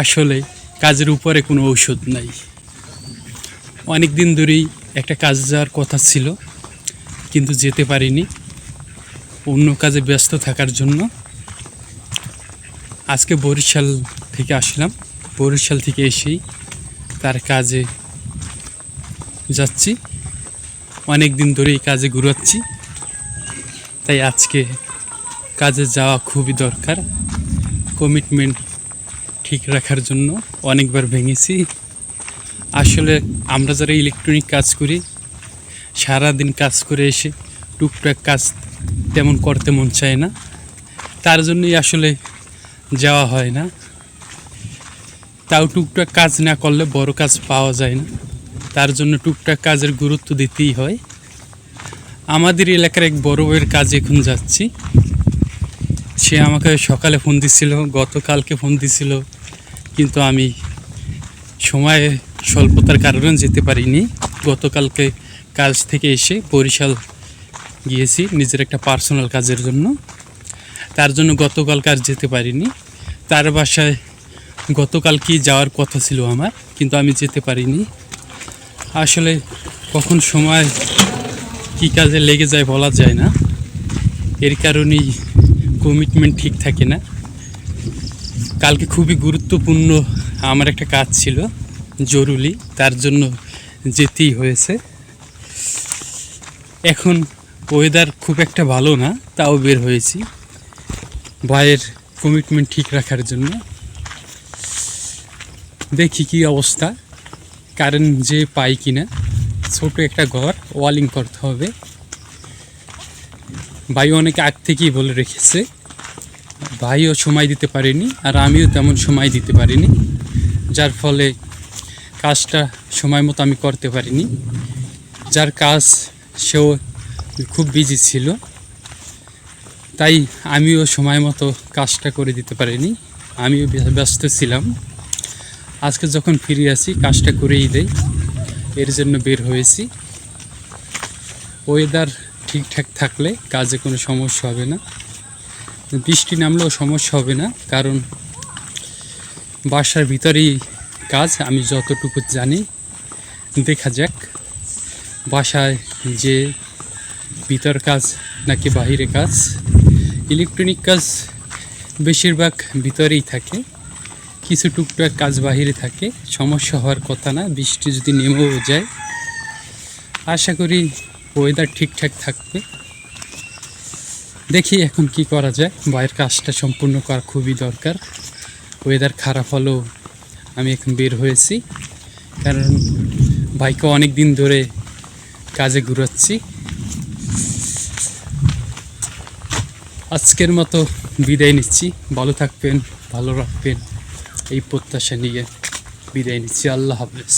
আসলে কাজের উপরে কোনো ঔষধ নাই। অনেক দিন ধরেই একটা কাজ যাওয়ার কথা ছিল, কিন্তু যেতে পারিনি অন্য কাজে ব্যস্ত থাকার জন্য। আজকে বরিশাল থেকে আসলাম, বরিশাল থেকে এসেই তার কাজে যাচ্ছি। অনেক দিন ধরেই কাজে ঘুরাচ্ছি, তাই আজকে কাজে যাওয়া খুবই দরকার। কমিটমেন্ট ঠিক রাখার জন্য অনেকবার ভেঙেছি। আসলে আমরা যারা ইলেকট্রনিক কাজ করি, সারাদিন কাজ করে এসে টুকটাক কাজ তেমন করতে মন চায় না, তার জন্যই আসলে যাওয়া হয় না। তাও টুকটাক কাজ না করলে বড় কাজ পাওয়া যায় না, তার জন্য টুকটাক কাজের গুরুত্ব দিতেই হয়। আমাদের এলাকার এক বড় বউয়ের কাজে এখন যাচ্ছি। সে আমাকে সকালে ফোন দিছিল, গতকালকে ফোন দিছিল, কিন্তু আমি সময় স্বল্পতার কারণে যেতে পারিনি। গতকালকে কাজ থেকে এসে বরিশাল গিয়েছি নিজের একটা পার্সোনাল কাজের জন্য, তার জন্য গতকালকে আর যেতে পারিনি। তার বাসায় গতকালকে যাওয়ার কথা ছিল আমার, কিন্তু আমি যেতে পারিনি। আসলে কখন সময় কী কাজে লেগে যায় বলা যায় না, এর কারণেই কমিটমেন্ট ঠিক থাকে না। কালকে খুবই গুরুত্বপূর্ণ আমার একটা কাজ ছিল, জরুরি, তার জন্য যেতেই হয়েছে। এখন ওয়েদার খুব একটা ভালো না, তাও বের হয়েছি ভাইয়ের কমিটমেন্ট ঠিক রাখার জন্য। দেখি কি অবস্থা, কারেন্ট যে পাই কিনা। ছোট একটা ঘর, ওয়ালিং করতে হবে। ভাই অনেক আগ থেকেই বলে রেখেছে, ভাইও সময় দিতে পারেনি আর আমিও তেমন সময় দিতে পারিনি, যার ফলে কাজটা সময় মতো আমি করতে পারিনি। যার কাজ সেও খুব বিজি ছিল, তাই আমিও সময় মতো কাজটা করে দিতে পারিনি, আমিও ব্যস্ত ছিলাম। আজকে যখন ফিরে আসি কাজটা করেই দেই, এর জন্য বের হয়েছি। ওয়েদার ঠিকঠাক থাকলে কাজে কোনো সমস্যা হবে না, বৃষ্টি নামলেও সমস্যা হবে না, কারণ বাসার ভিতরেই কাজ, আমি যতটুকু জানি। দেখা যাক বাসায় যে ভিতর কাজ নাকি বাহিরে কাজ। ইলেকট্রনিক কাজ বেশিরভাগ ভিতরেই থাকে, কিছু টুকটাক কাজ বাহিরে থাকে, সমস্যা হওয়ার কথা না। বৃষ্টি যদি নেমেও যায়, আশা করি ওয়েদার ঠিকঠাক থাকবে। দেখি এখন কি করা যায়, বাইরের কাজটা সম্পূর্ণ করা খুবই দরকার। ওয়েদার খারাপ হলেও আমি এখন বের হয়েছি, কারণ বাইকে অনেক দিন ধরে কাজে ঘুরাচ্ছি। আজকের মতো বিদায় নিচ্ছি, ভালো থাকবেন, ভালো রাখবেন, এই প্রত্যাশা নিয়ে বিদায় নিচ্ছি। আল্লাহ হাফেজ।